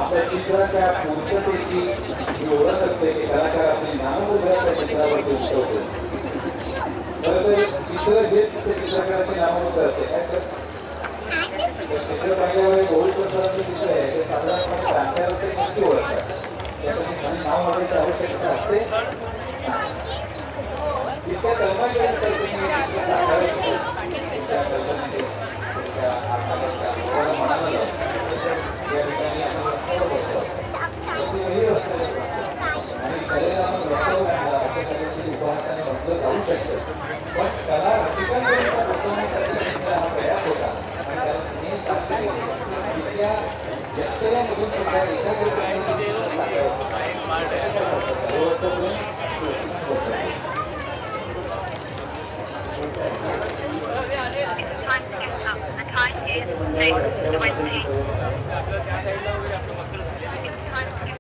आपल्या चित्राच्या पूर्णतेची जी ओळख असते की कलाकार आपली नाममुद्रा त्या चित्रावरती उमटवतो. खरं तर चित्र हेच चित्रकाराची नाममुद्रा असते. काय सर? चित्र पाहिल्यावर गोविंद सरांचं चित्र आहे ते साधारणपणे क्रांतिकारकाचे नक्की ओळखतात. त्यासाठी नाव मागायची आवश्यकता असते. इतक्या तळमळीने तुम्ही साकारलं त्या कल्पनेने त्या आपल्याला म्हणाला या ठिकाणी आपण रस्त्यावर बसतो आणि कलेला आपण रस्त्यावर आणला अशा तऱ्हेची उपहासाने म्हटलं जाऊ शकतं. पण कला रसिकांपर्यंत पोहोचवण्यासाठी हा प्रयास होता आणि त्याला तुम्ही साध्य केले. इतक्या व्यक्तयामधून सुद्धा एकाग्रतेने Time to get up. The time is 6:20.